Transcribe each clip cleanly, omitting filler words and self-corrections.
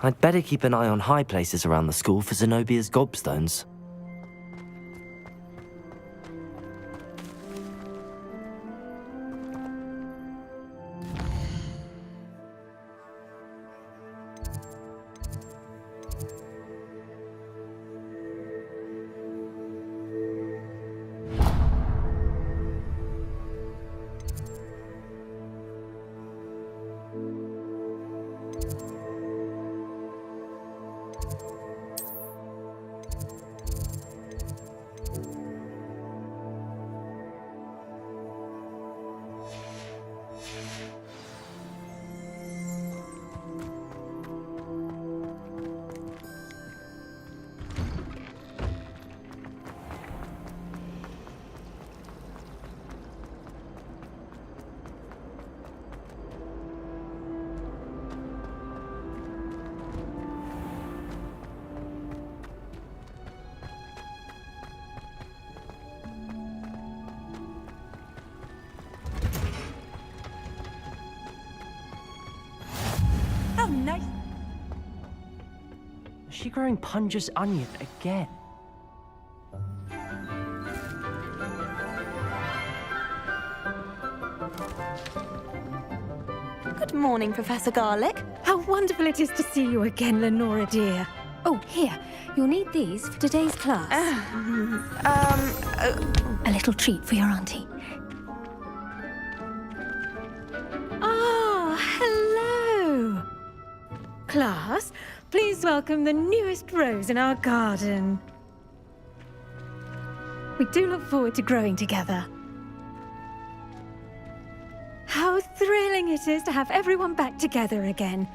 I'd better keep an eye on high places around the school for Zenobia's gobstones. Oh, nice. Is she growing Punja's onion again? Good morning, Professor Garlick. How wonderful it is to see you again, Lenora dear. Oh, here. You'll need these for today's class. A little treat for your auntie. Ah, hello. Class, please welcome the newest rose in our garden. We do look forward to growing together. How thrilling it is to have everyone back together again.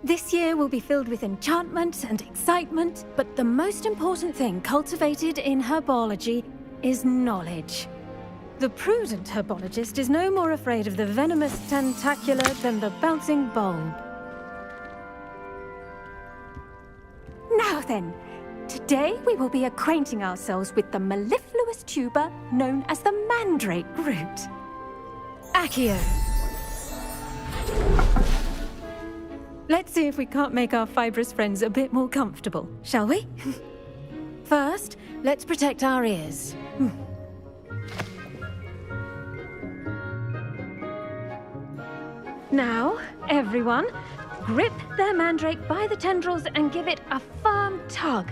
This year will be filled with enchantment and excitement, but the most important thing cultivated in herbology is knowledge. The prudent herbologist is no more afraid of the venomous tentacula than the bouncing bulb. Now then, today we will be acquainting ourselves with the mellifluous tuber known as the mandrake root. Accio. Let's see if we can't make our fibrous friends a bit more comfortable, shall we? First, let's protect our ears. Now, everyone, grip their mandrake by the tendrils and give it a firm tug.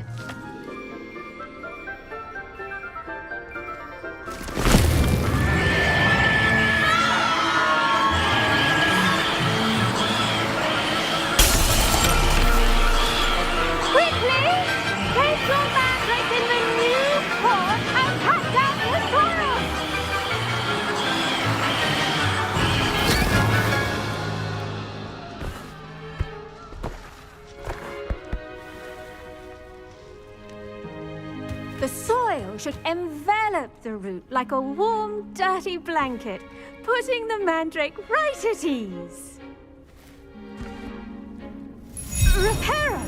The soil should envelop the root like a warm, dirty blanket, putting the mandrake right at ease. Reparo!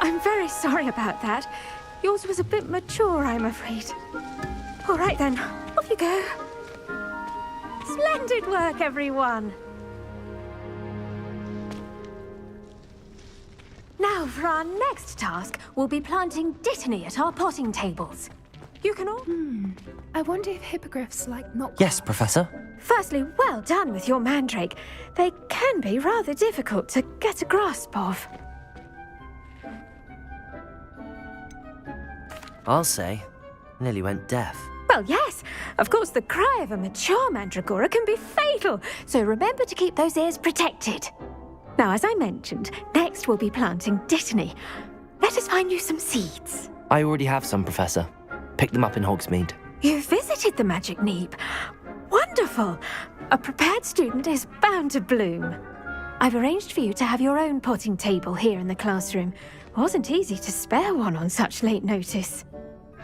I'm very sorry about that. Yours was a bit mature, I'm afraid. All right then, off you go. Splendid work, everyone! Now, for our next task, we'll be planting dittany at our potting tables. You can all... I wonder if hippogriffs like milk. Yes, Professor. Firstly, well done with your mandrake. They can be rather difficult to get a grasp of. I'll say. Nearly went deaf. Well, yes. Of course, the cry of a mature mandragora can be fatal, so remember to keep those ears protected. Now, as I mentioned, next we'll be planting dittany. Let us find you some seeds. I already have some, Professor. Picked them up in Hogsmeade. You visited the Magic Neep. Wonderful! A prepared student is bound to bloom. I've arranged for you to have your own potting table here in the classroom. Wasn't easy to spare one on such late notice.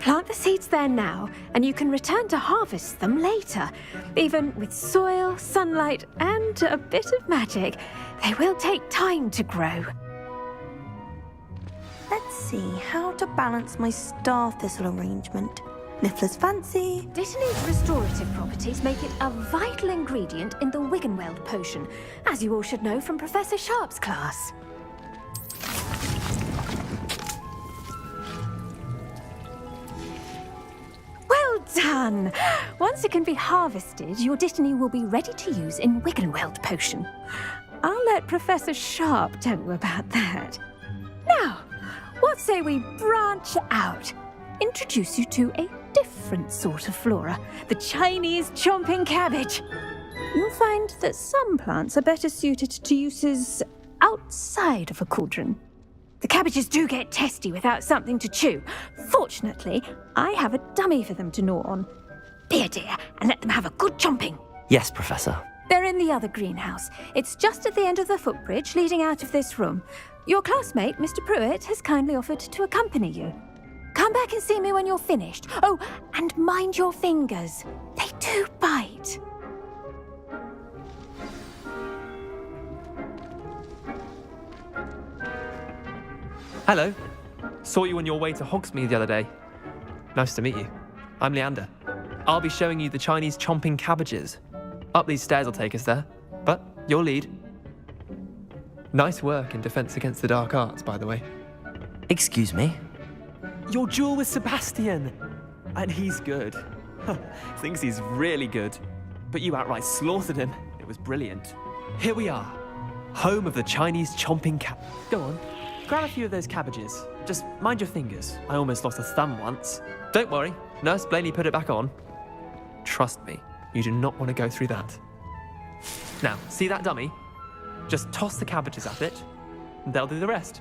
Plant the seeds there now, and you can return to harvest them later. Even with soil, sunlight, and a bit of magic, they will take time to grow. Let's see how to balance my star thistle arrangement. Niffler's fancy. Dittany's restorative properties make it a vital ingredient in the Wiggenweld potion, as you all should know from Professor Sharp's class. Well done! Once it can be harvested, your Dittany will be ready to use in Wiggenweld potion. I'll let Professor Sharp tell you about that. Now, what say we branch out? Introduce you to a different sort of flora, the Chinese chomping cabbage. You'll find that some plants are better suited to uses outside of a cauldron. The cabbages do get testy without something to chew. Fortunately, I have a dummy for them to gnaw on. Be a dear and let them have a good chomping. Yes, Professor. They're in the other greenhouse. It's just at the end of the footbridge leading out of this room. Your classmate, Mr. Pruitt, has kindly offered to accompany you. Come back and see me when you're finished. Oh, and mind your fingers. They do bite. Hello. Saw you on your way to Hogsmeade the other day. Nice to meet you. I'm Leander. I'll be showing you the Chinese chomping cabbages. Up these stairs will take us there, but you'll lead. Nice work in Defense Against the Dark Arts, by the way. Excuse me? Your duel with Sebastian! And he's good. Thinks he's really good. But you outright slaughtered him. It was brilliant. Here we are. Home of the Chinese chomping cab. Go on. Grab a few of those cabbages. Just mind your fingers. I almost lost a thumb once. Don't worry. Nurse Blaney put it back on. Trust me. You do not want to go through that. Now, see that dummy? Just toss the cabbages at it, and they'll do the rest.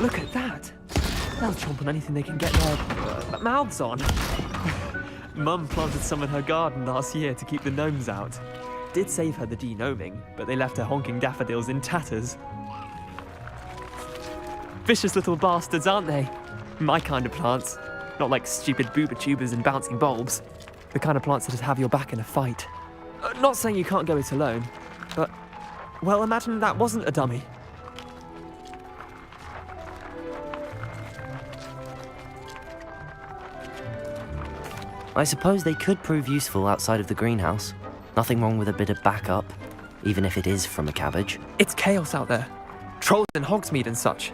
Look at that! They'll chomp on anything they can get their mouths on. Mum planted some in her garden last year to keep the gnomes out. Did save her the de-gnoming, but they left her honking daffodils in tatters. Vicious little bastards, aren't they? My kind of plants. Not like stupid booba tubers and bouncing bulbs. The kind of plants that just have your back in a fight. Not saying you can't go it alone, but, well, imagine that wasn't a dummy. I suppose they could prove useful outside of the greenhouse. Nothing wrong with a bit of backup, even if it is from a cabbage. It's chaos out there. Trolls in Hogsmeade and such.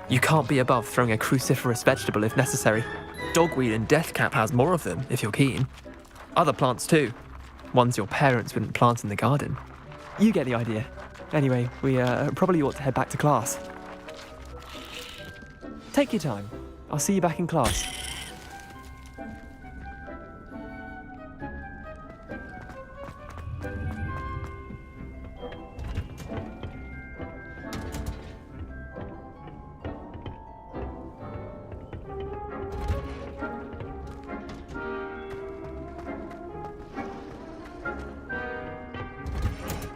You can't be above throwing a cruciferous vegetable if necessary. Dogweed and deathcap has more of them, if you're keen. Other plants too. Ones your parents wouldn't plant in the garden. You get the idea. Anyway, we probably ought to head back to class. Take your time. I'll see you back in class.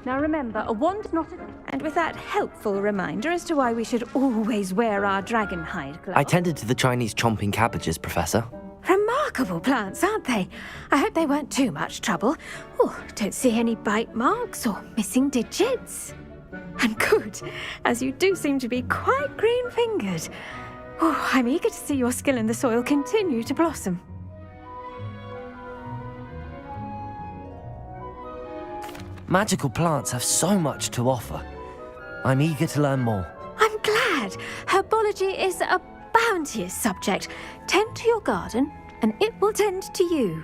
Now remember, a wand is not a... And with that helpful reminder as to why we should always wear our dragon hide gloves. I tended to the Chinese chomping cabbages, Professor. Remarkable plants, aren't they? I hope they weren't too much trouble. Oh, don't see any bite marks or missing digits. And good, as you do seem to be quite green-fingered. Oh, I'm eager to see your skill in the soil continue to blossom. Magical plants have so much to offer. I'm eager to learn more. I'm glad. Herbology is a bounteous subject. Tend to your garden, and it will tend to you.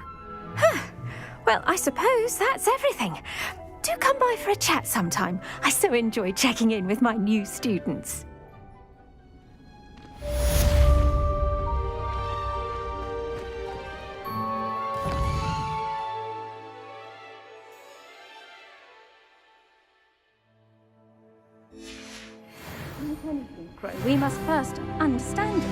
Well, I suppose that's everything. Do come by for a chat sometime. I so enjoy checking in with my new students. We must first understand it.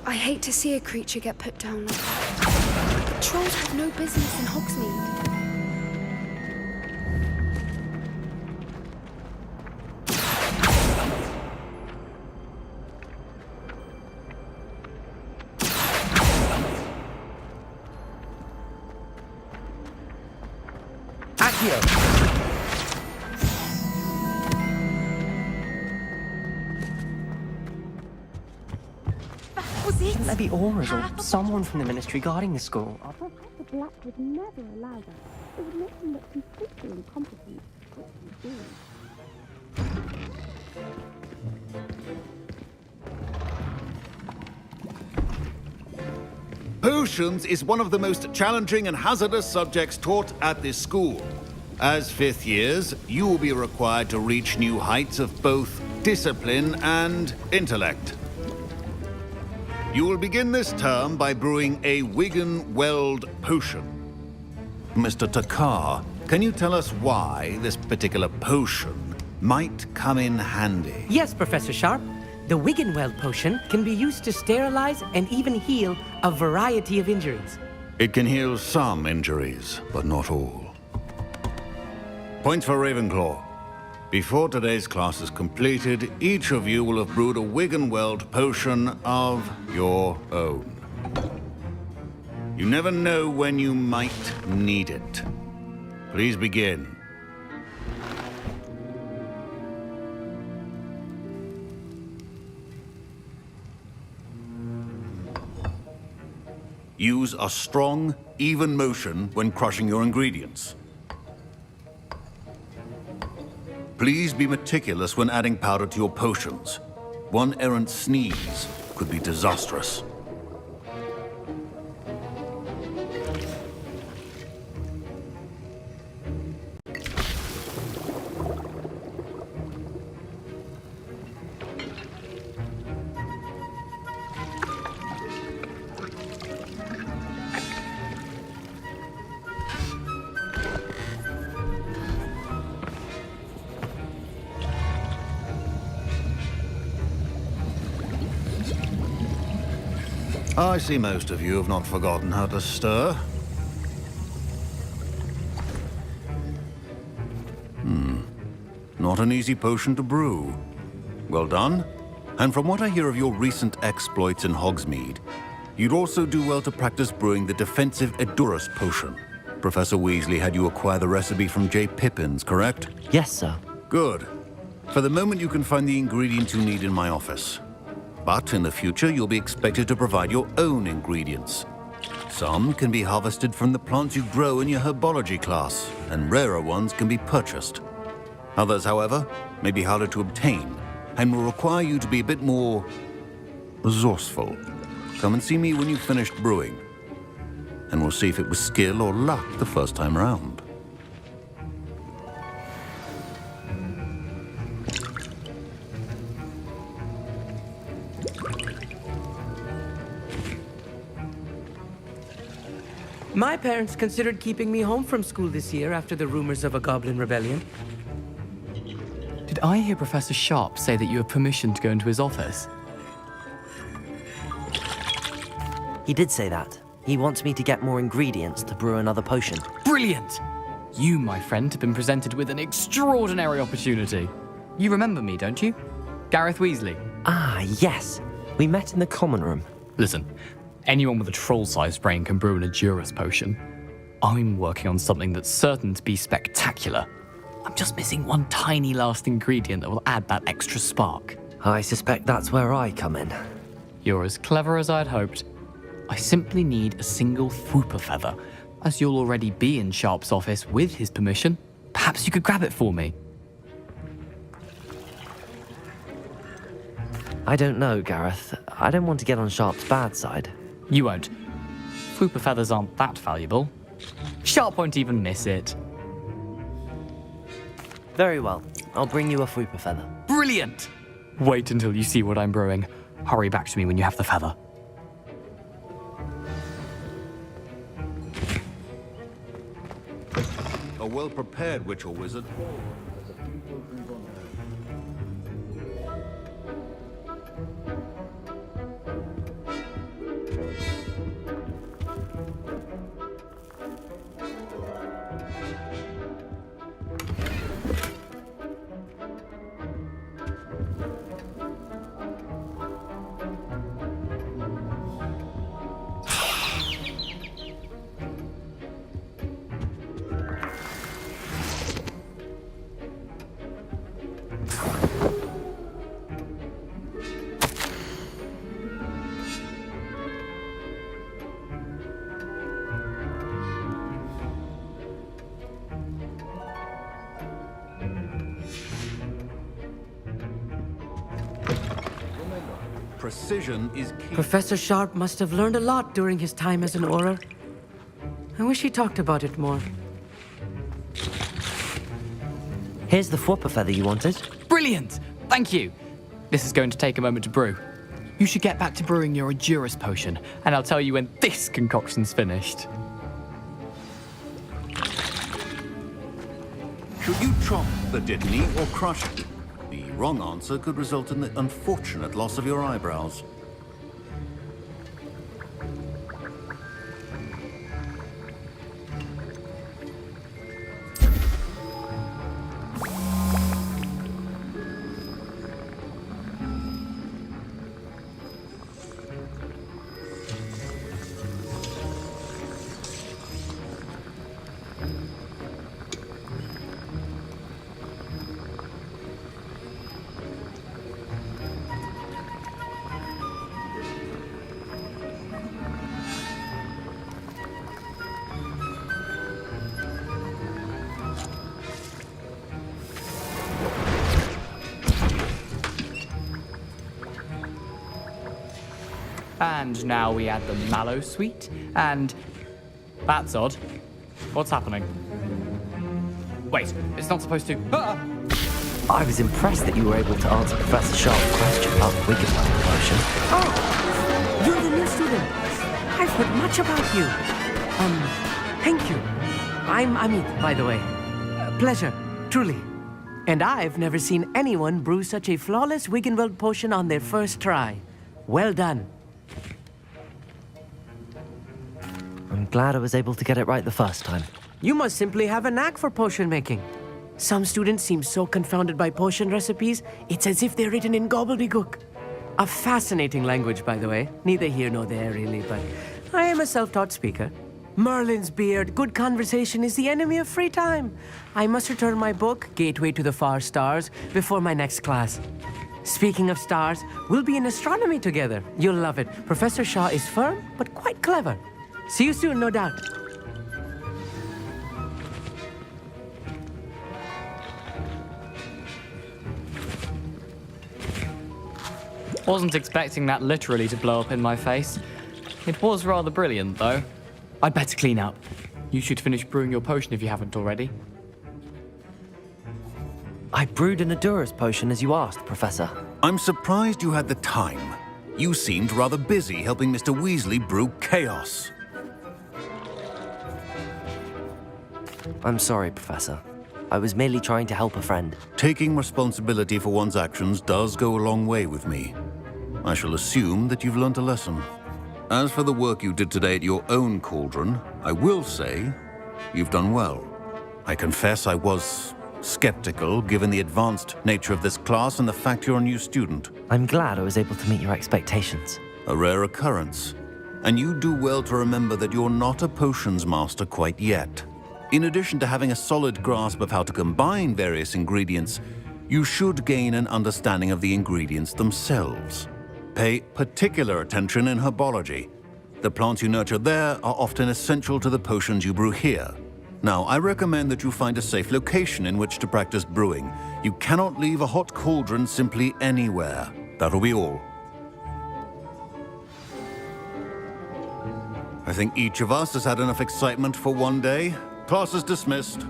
I hate to see a creature get put down like that. Trolls have no business in Hogsmeade. Shouldn't there be auras or someone from the ministry guarding the school? The Black would never allow that. It would make them look completely incompetent. What he's doing. Potions is one of the most challenging and hazardous subjects taught at this school. As fifth years, you will be required to reach new heights of both discipline and intellect. You will begin this term by brewing a Wigan-Weld potion. Mr. Takar, can you tell us why this particular potion might come in handy? Yes, Professor Sharp. The Wigan-Weld potion can be used to sterilize and even heal a variety of injuries. It can heal some injuries, but not all. Points for Ravenclaw. Before today's class is completed, each of you will have brewed a Wigan-Weld potion of your own. You never know when you might need it. Please begin. Use a strong, even motion when crushing your ingredients. Please be meticulous when adding powder to your potions. One errant sneeze could be disastrous. I see most of you have not forgotten how to stir. Not an easy potion to brew. Well done. And from what I hear of your recent exploits in Hogsmeade, you'd also do well to practice brewing the defensive Edurus potion. Professor Weasley had you acquire the recipe from J. Pippins, correct? Yes, sir. Good. For the moment, you can find the ingredients you need in my office. But in the future, you'll be expected to provide your own ingredients. Some can be harvested from the plants you grow in your Herbology class, and rarer ones can be purchased. Others, however, may be harder to obtain, and will require you to be a bit more resourceful. Come and see me when you've finished brewing, and we'll see if it was skill or luck the first time around. My parents considered keeping me home from school this year after the rumors of a goblin rebellion. Did I hear Professor Sharp say that you have permission to go into his office? He did say that. He wants me to get more ingredients to brew another potion. Brilliant! You, my friend, have been presented with an extraordinary opportunity. You remember me, don't you? Gareth Weasley. Ah, yes. We met in the common room. Listen, anyone with a troll-sized brain can brew an Edurus potion. I'm working on something that's certain to be spectacular. I'm just missing one tiny last ingredient that will add that extra spark. I suspect that's where I come in. You're as clever as I'd hoped. I simply need a single Fwooper feather. As you'll already be in Sharp's office with his permission, perhaps you could grab it for me. I don't know, Gareth. I don't want to get on Sharp's bad side. You won't. Fwooper feathers aren't that valuable. Sharp won't even miss it. Very well. I'll bring you a Fwooper feather. Brilliant! Wait until you see what I'm brewing. Hurry back to me when you have the feather. A well-prepared witch or wizard. Precision is key. Professor Sharp must have learned a lot during his time as an Auror. I wish he talked about it more. Here's the Fwooper feather you wanted. Brilliant! Thank you! This is going to take a moment to brew. You should get back to brewing your Edurus potion, and I'll tell you when this concoction's finished. Should you chop the Dittany or crush it? The wrong answer could result in the unfortunate loss of your eyebrows. And now we add the mallow sweet, and... That's odd. What's happening? Wait, it's not supposed to... Ah! I was impressed that you were able to answer Professor Sharp's question about the Wiggenweld potion. Oh! You're the new student. I've heard much about you. Thank you. I'm Amit, by the way. Pleasure, truly. And I've never seen anyone brew such a flawless Wiggenweld potion on their first try. Well done. I'm glad I was able to get it right the first time. You must simply have a knack for potion making. Some students seem so confounded by potion recipes, it's as if they're written in gobbledygook. A fascinating language, by the way. Neither here nor there, really, but I am a self-taught speaker. Merlin's beard. Good conversation is the enemy of free time. I must return my book, Gateway to the Far Stars, before my next class. Speaking of stars, we'll be in astronomy together. You'll love it. Professor Shaw is firm, but quite clever. See you soon, no doubt. Wasn't expecting that literally to blow up in my face. It was rather brilliant, though. I'd better clean up. You should finish brewing your potion if you haven't already. I brewed an Adura's potion as you asked, Professor. I'm surprised you had the time. You seemed rather busy helping Mr. Weasley brew chaos. I'm sorry, Professor. I was merely trying to help a friend. Taking responsibility for one's actions does go a long way with me. I shall assume that you've learnt a lesson. As for the work you did today at your own cauldron, I will say you've done well. I confess I was skeptical given the advanced nature of this class and the fact you're a new student. I'm glad I was able to meet your expectations. A rare occurrence. And you do well to remember that you're not a potions master quite yet. In addition to having a solid grasp of how to combine various ingredients, you should gain an understanding of the ingredients themselves. Pay particular attention in herbology. The plants you nurture there are often essential to the potions you brew here. Now, I recommend that you find a safe location in which to practice brewing. You cannot leave a hot cauldron simply anywhere. That'll be all. I think each of us has had enough excitement for one day. Class is dismissed.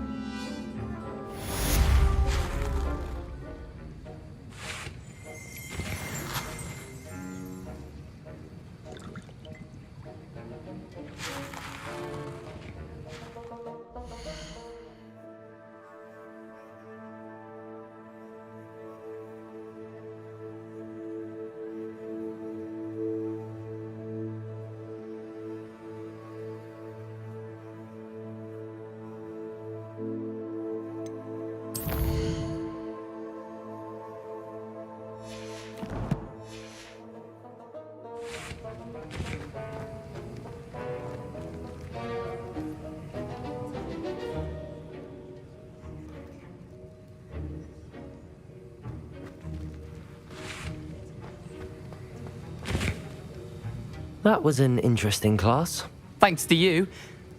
That was an interesting class. Thanks to you.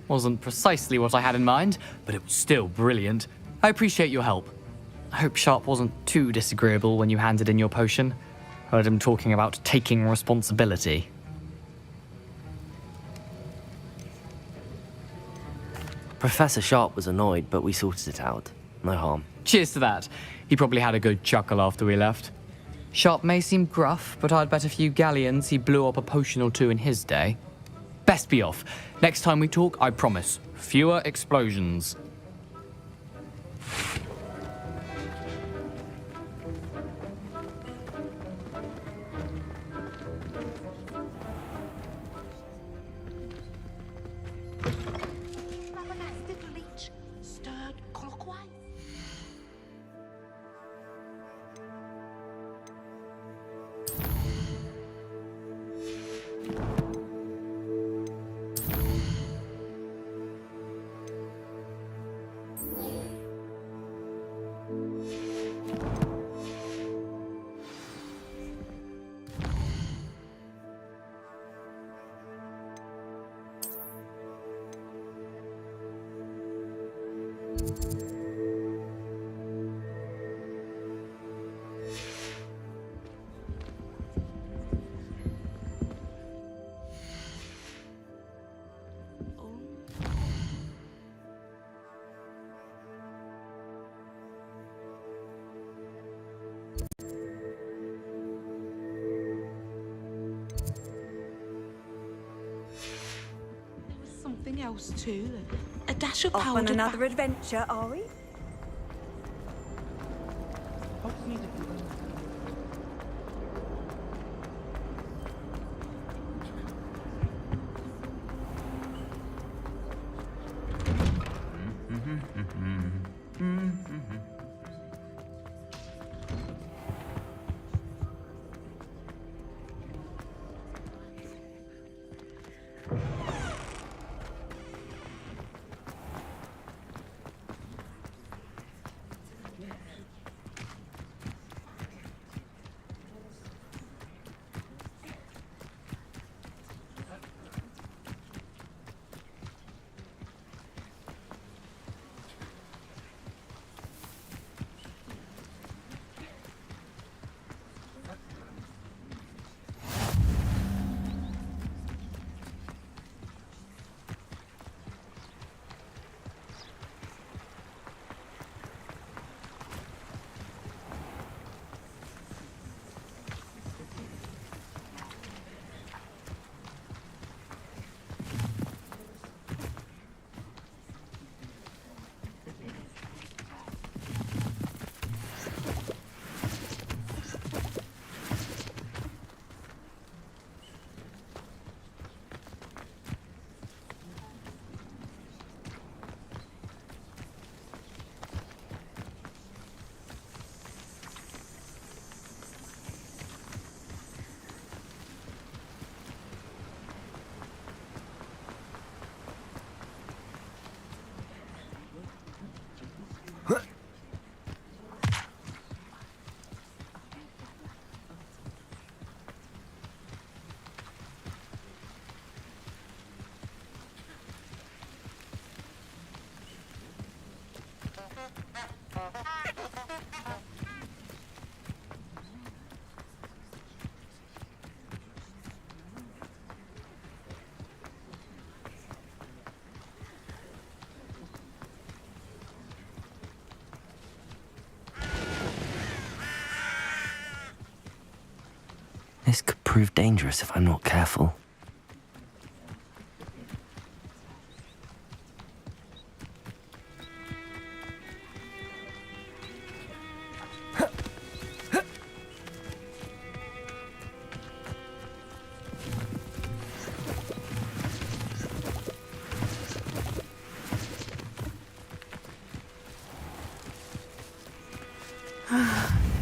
Wasn't precisely what I had in mind, but it was still brilliant. I appreciate your help. I hope Sharp wasn't too disagreeable when you handed in your potion. Heard him talking about taking responsibility. Professor Sharp was annoyed, but we sorted it out. No harm. Cheers to that. He probably had a good chuckle after we left. Sharp may seem gruff, but I'd bet a few galleons he blew up a potion or two in his day. Best be off. Next time we talk, I promise, fewer explosions. Stirred clockwise. Something else too. A dash of Off powder. on another adventure, are we? This could prove dangerous if I'm not careful.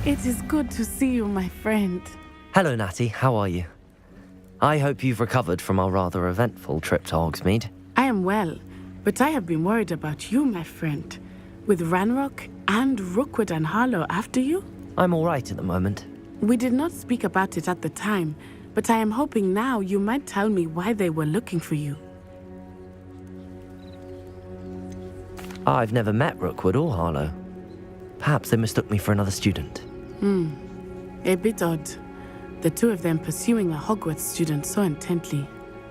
It is good to see you, my friend. Hello, Natty. How are you? I hope you've recovered from our rather eventful trip to Hogsmeade. I am well, but I have been worried about you, my friend. With Ranrock and Rookwood and Harlow after you? I'm all right at the moment. We did not speak about it at the time, but I am hoping now you might tell me why they were looking for you. I've never met Rookwood or Harlow. Perhaps they mistook me for another student. A bit odd. The two of them pursuing a Hogwarts student so intently.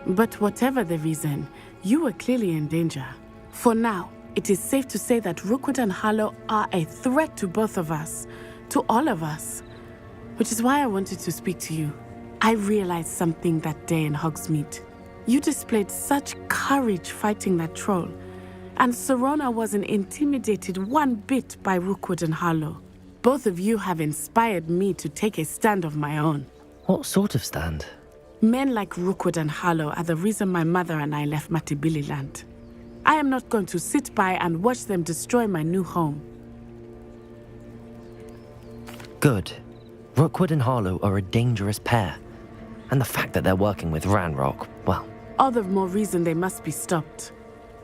But whatever the reason, you were clearly in danger. For now, it is safe to say that Rookwood and Harlow are a threat to both of us, to all of us. Which is why I wanted to speak to you. I realized something that day in Hogsmeade. You displayed such courage fighting that troll, and Serona wasn't intimidated one bit by Rookwood and Harlow. Both of you have inspired me to take a stand of my own. What sort of stand? Men like Rookwood and Harlow are the reason my mother and I left Matibili land. I am not going to sit by and watch them destroy my new home. Good. Rookwood and Harlow are a dangerous pair. And the fact that they're working with Ranrock, well... All the more reason they must be stopped.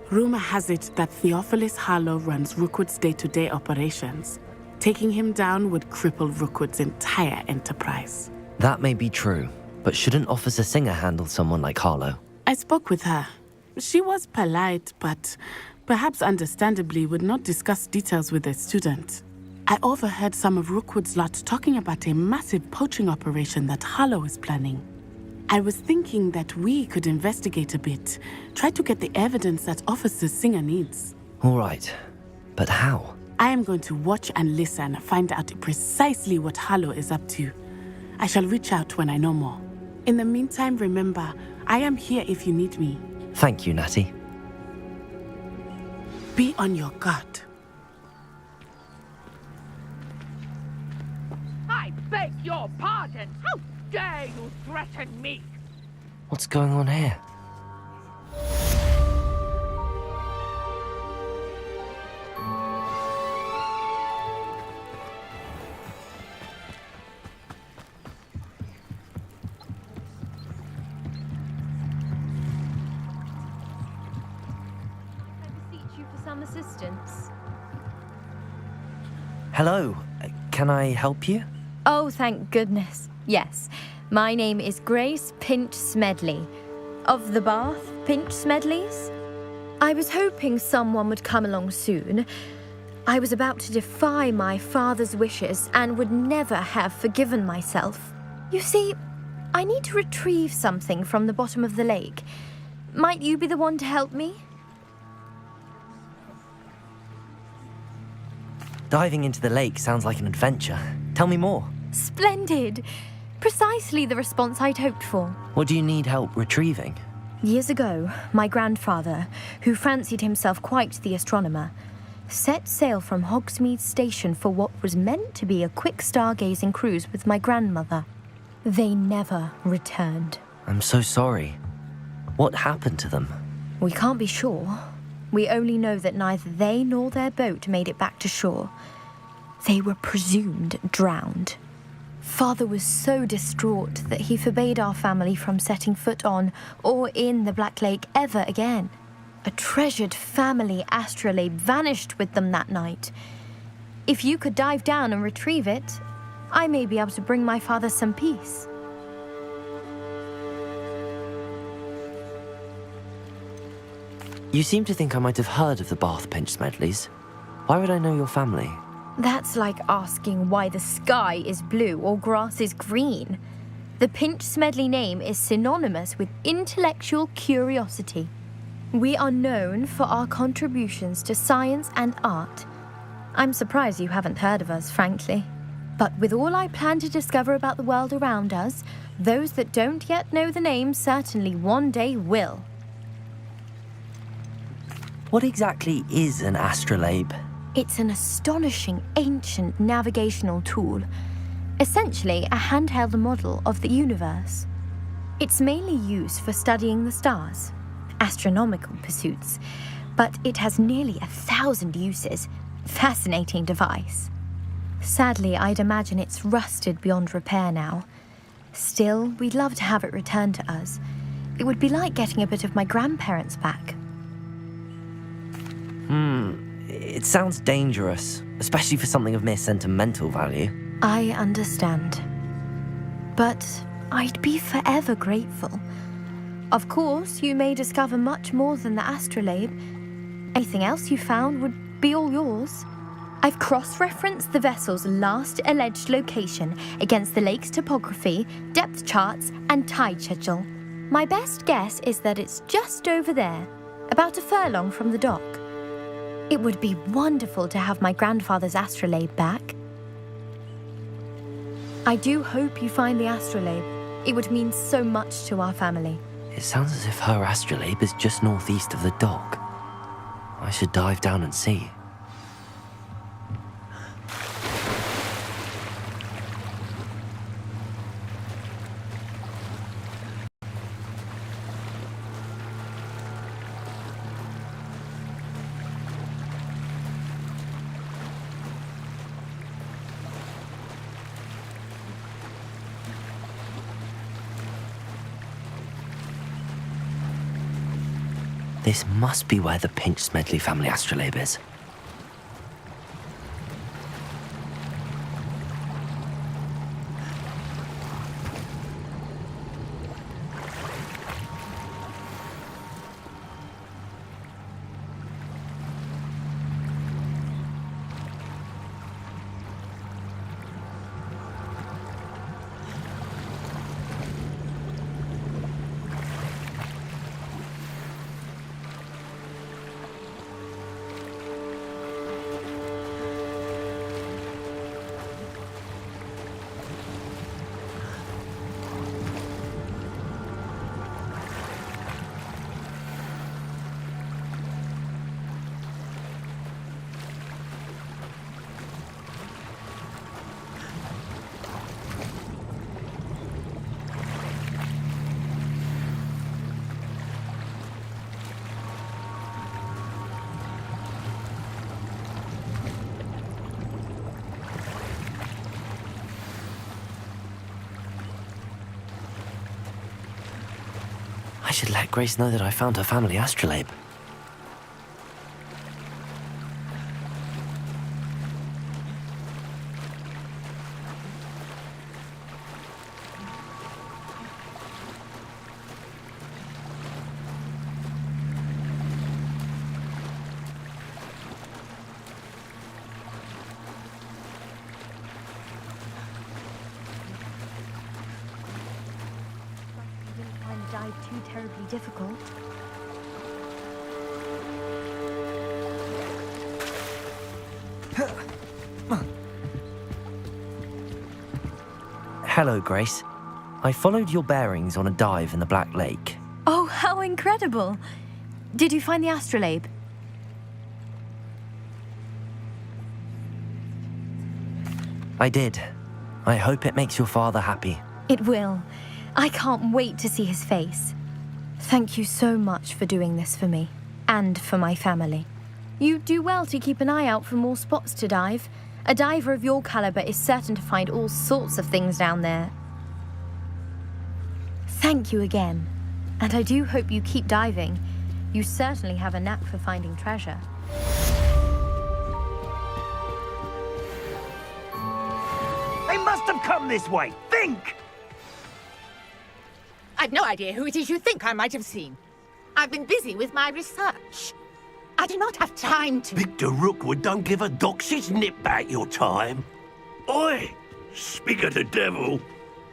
Rumor has it that Theophilus Harlow runs Rookwood's day-to-day operations. Taking him down would cripple Rookwood's entire enterprise. That may be true, but shouldn't Officer Singer handle someone like Harlow? I spoke with her. She was polite, but perhaps understandably would not discuss details with a student. I overheard some of Rookwood's lot talking about a massive poaching operation that Harlow is planning. I was thinking that we could investigate a bit, try to get the evidence that Officer Singer needs. All right, but how? I am going to watch and listen, find out precisely what Harlow is up to. I shall reach out when I know more. In the meantime, remember, I am here if you need me. Thank you, Natty. Be on your guard. I beg your pardon! How dare you threaten me? What's going on here? Assistance. Hello, can I help you? Oh, thank goodness. Yes, my name is Grace Pinch Smedley, of the Bath Pinch Smedleys. I was hoping someone would come along soon. I was about to defy my father's wishes and would never have forgiven myself. You see, I need to retrieve something from the bottom of the lake. Might you be the one to help me? Diving into the lake sounds like an adventure. Tell me more. Splendid! Precisely the response I'd hoped for. What do you need help retrieving? Years ago, my grandfather, who fancied himself quite the astronomer, set sail from Hogsmeade Station for what was meant to be a quick stargazing cruise with my grandmother. They never returned. I'm so sorry. What happened to them? We can't be sure. We only know that neither they nor their boat made it back to shore. They were presumed drowned. Father was so distraught that he forbade our family from setting foot on or in the Black Lake ever again. A treasured family astrolabe vanished with them that night. If you could dive down and retrieve it, I may be able to bring my father some peace. You seem to think I might have heard of the Bath Pinch Smedleys. Why would I know your family? That's like asking why the sky is blue or grass is green. The Pinch Smedley name is synonymous with intellectual curiosity. We are known for our contributions to science and art. I'm surprised you haven't heard of us, frankly. But with all I plan to discover about the world around us, those that don't yet know the name certainly one day will. What exactly is an astrolabe? It's an astonishing ancient navigational tool, essentially a handheld model of the universe. It's mainly used for studying the stars, astronomical pursuits, but it has nearly 1,000 uses. Fascinating device. Sadly, I'd imagine it's rusted beyond repair now. Still, we'd love to have it returned to us. It would be like getting a bit of my grandparents back. It sounds dangerous, especially for something of mere sentimental value. I understand. But I'd be forever grateful. Of course, you may discover much more than the astrolabe. Anything else you found would be all yours. I've cross-referenced the vessel's last alleged location against the lake's topography, depth charts, and tide schedule. My best guess is that it's just over there, about a furlong from the dock. It would be wonderful to have my grandfather's astrolabe back. I do hope you find the astrolabe. It would mean so much to our family. It sounds as if her astrolabe is just northeast of the dock. I should dive down and see. This must be where the Pinch Smedley family astrolabe is. I should let Grace know that I found her family astrolabe. Too terribly difficult. Hello, Grace. I followed your bearings on a dive in the Black Lake. Oh, how incredible! Did you find the astrolabe? I did. I hope it makes your father happy. It will. I can't wait to see his face. Thank you so much for doing this for me, and for my family. You do well to keep an eye out for more spots to dive. A diver of your caliber is certain to find all sorts of things down there. Thank you again, and I do hope you keep diving. You certainly have a knack for finding treasure. They must have come this way. Think! I've no idea who it is you think I might have seen. I've been busy with my research. I do not have time to... Victor Rookwood don't give a doxy's nip back your time. Oi! Speak of the devil.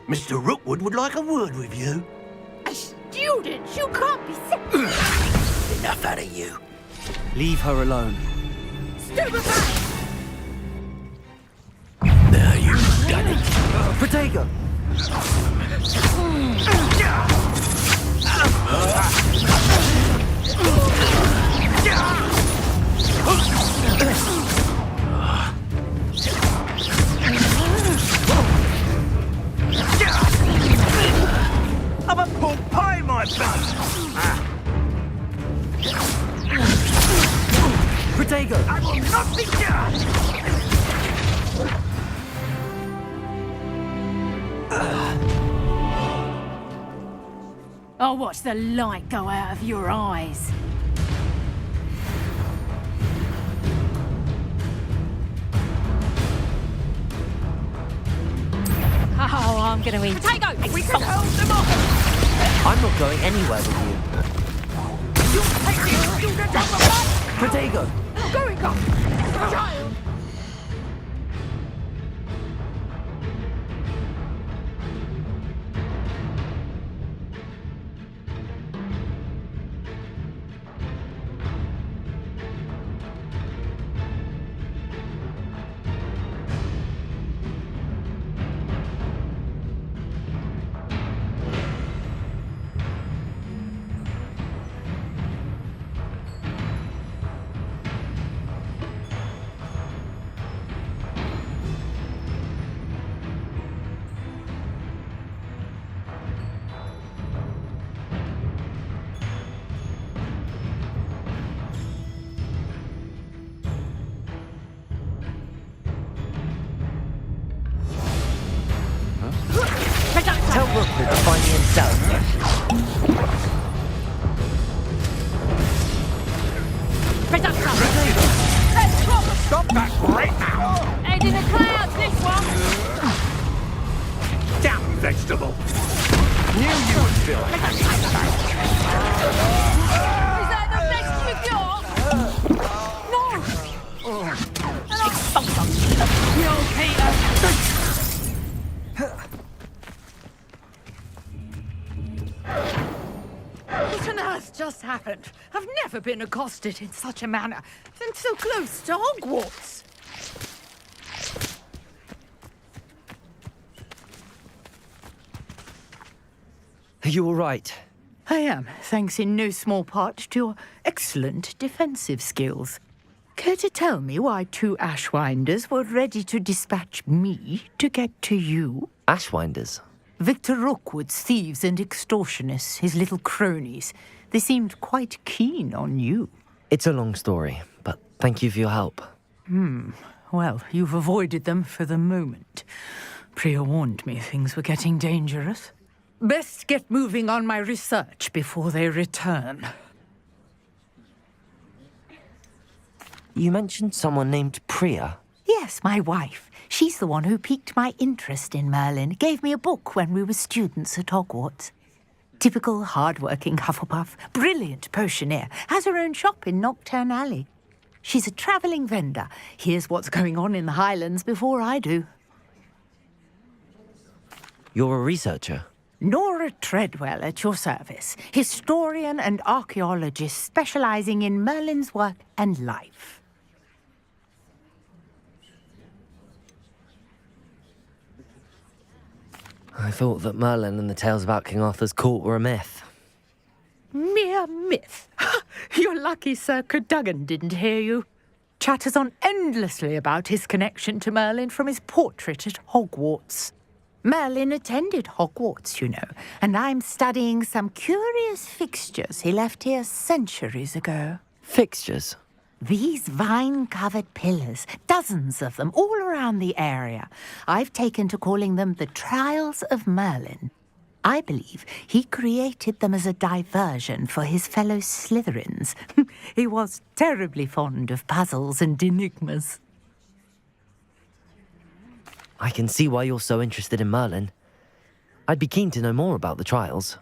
Mr. Rookwood would like a word with you. A student? You can't be Enough out of you. Leave her alone. Stupefy! Now you've done it. Protego! I'm a pork pie, my son. Protego! I will not be done. I'll watch the light go out of your eyes. Oh, I'm gonna eat. Potato! We can hold them off! I'm not going anywhere with you. You take the student on the back! Protego! Going up! Child! Tell Rookwood to find me himself. Let's drop! Stop that right now. Head in the clouds, this one! Damn vegetable. Knew you would feel it. Is that the best you got? No! No, Peter! What on earth just happened? I've never been accosted in such a manner, and so close to Hogwarts. Are you all right? I am, thanks in no small part to your excellent defensive skills. Care to tell me why two Ashwinders were ready to dispatch me to get to you? Ashwinders? Victor Rookwood's thieves and extortionists, his little cronies. They seemed quite keen on you. It's a long story, but thank you for your help. Well, you've avoided them for the moment. Priya warned me things were getting dangerous. Best get moving on my research before they return. You mentioned someone named Priya. Yes, my wife. She's the one who piqued my interest in Merlin. Gave me a book when we were students at Hogwarts. Typical hard-working Hufflepuff. Brilliant potioneer. Has her own shop in Knockturn Alley. She's a travelling vendor. Hears what's going on in the Highlands before I do. You're a researcher? Nora Treadwell at your service. Historian and archaeologist specialising in Merlin's work and life. I thought that Merlin and the tales about King Arthur's court were a myth. Mere myth. You're lucky Sir Cadogan didn't hear you. Chatters on endlessly about his connection to Merlin from his portrait at Hogwarts. Merlin attended Hogwarts, you know, and I'm studying some curious fixtures he left here centuries ago. Fixtures? These vine-covered pillars, dozens of them, all around the area. I've taken to calling them the Trials of Merlin. I believe he created them as a diversion for his fellow Slytherins. He was terribly fond of puzzles and enigmas. I can see why you're so interested in Merlin. I'd be keen to know more about the trials.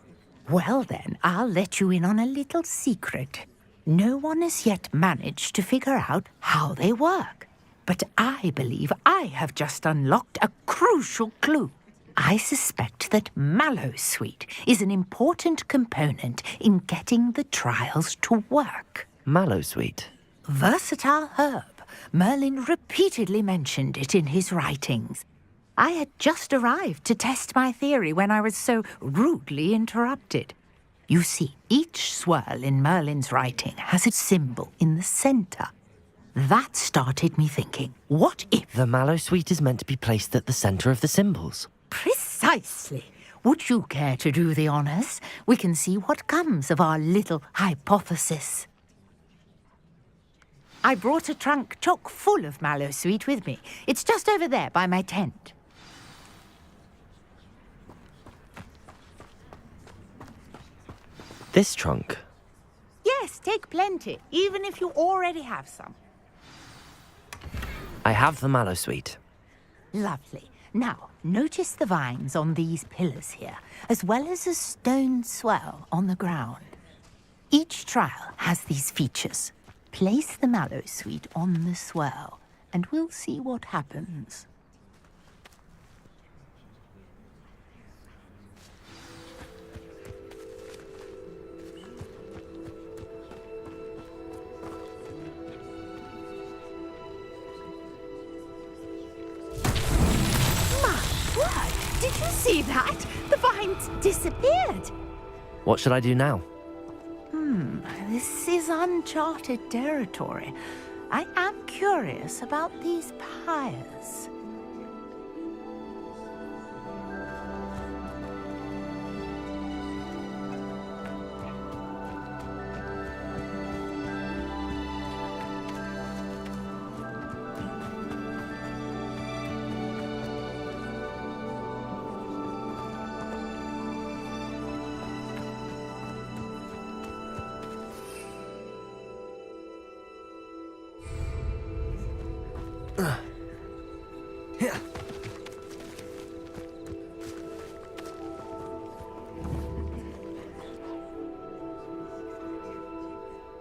Well then, I'll let you in on a little secret. No one has yet managed to figure out how they work. But I believe I have just unlocked a crucial clue. I suspect that mallowsweet is an important component in getting the trials to work. Mallowsweet? Versatile herb. Merlin repeatedly mentioned it in his writings. I had just arrived to test my theory when I was so rudely interrupted. You see, each swirl in Merlin's writing has a symbol in the center. That started me thinking, what if... The mallowsweet is meant to be placed at the center of the symbols. Precisely. Would you care to do the honors? We can see what comes of our little hypothesis. I brought a trunk chock full of mallowsweet with me. It's just over there by my tent. This trunk? Yes, take plenty, even if you already have some. I have the mallowsweet. Lovely. Now, notice the vines on these pillars here, as well as a stone swell on the ground. Each trial has these features. Place the mallowsweet on the swell, and we'll see what happens. Did you see that? The vines disappeared. What should I do now? This is uncharted territory. I am curious about these pyres.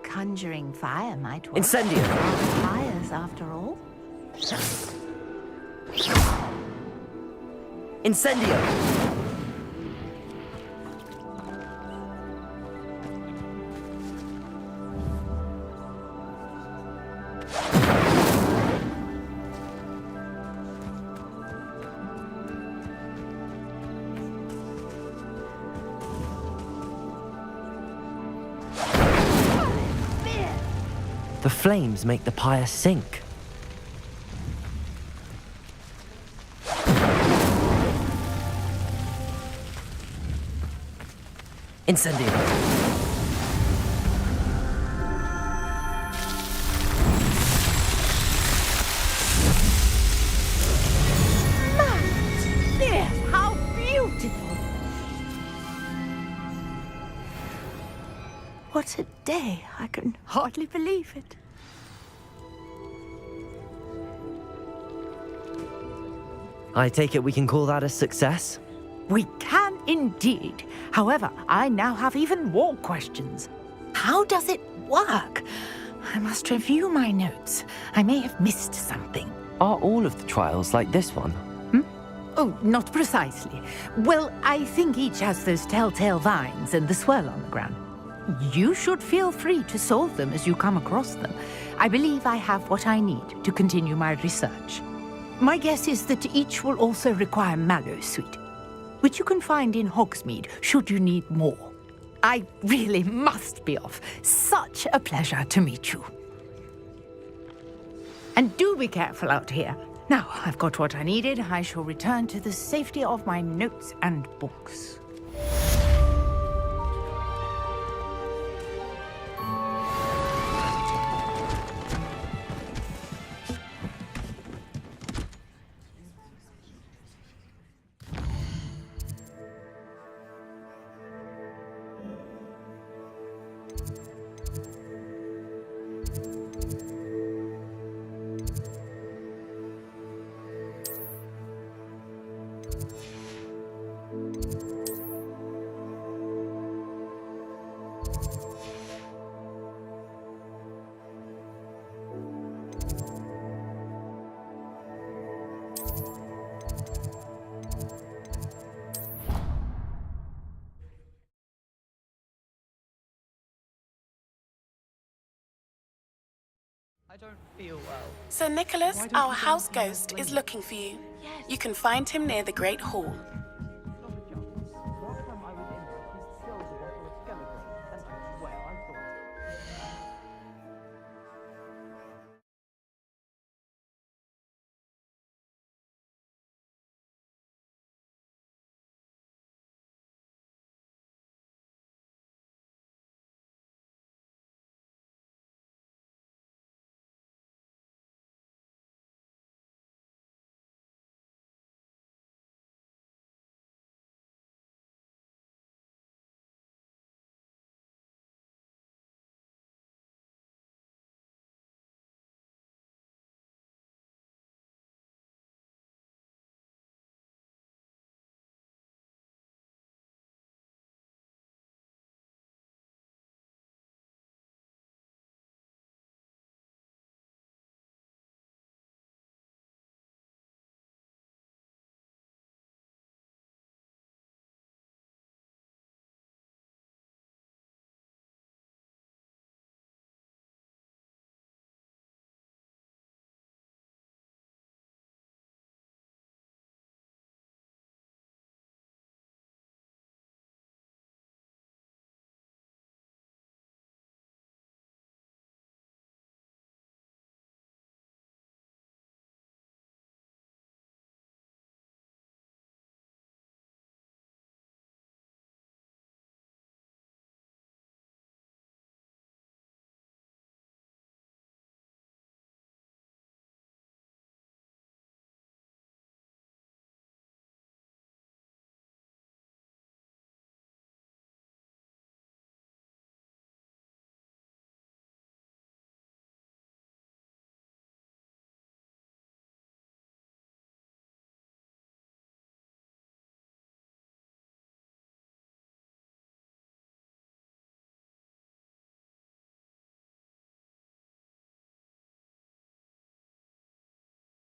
Conjuring fire might work. Incendio! Fires, after all. Incendio! The flames make the pyre sink. Incendio! Yes, how beautiful! What a day! I can hardly believe it. I take it we can call that a success? We can indeed. However, I now have even more questions. How does it work? I must review my notes. I may have missed something. Are all of the trials like this one? Oh, not precisely. Well, I think each has those telltale vines and the swirl on the ground. You should feel free to solve them as you come across them. I believe I have what I need to continue my research. My guess is that each will also require mallowsweet, which you can find in Hogsmeade should you need more. I really must be off. Such a pleasure to meet you. And do be careful out here. Now, I've got what I needed. I shall return to the safety of my notes and books. Sir Nicholas, our house ghost, is looking for you. You can find him near the Great Hall.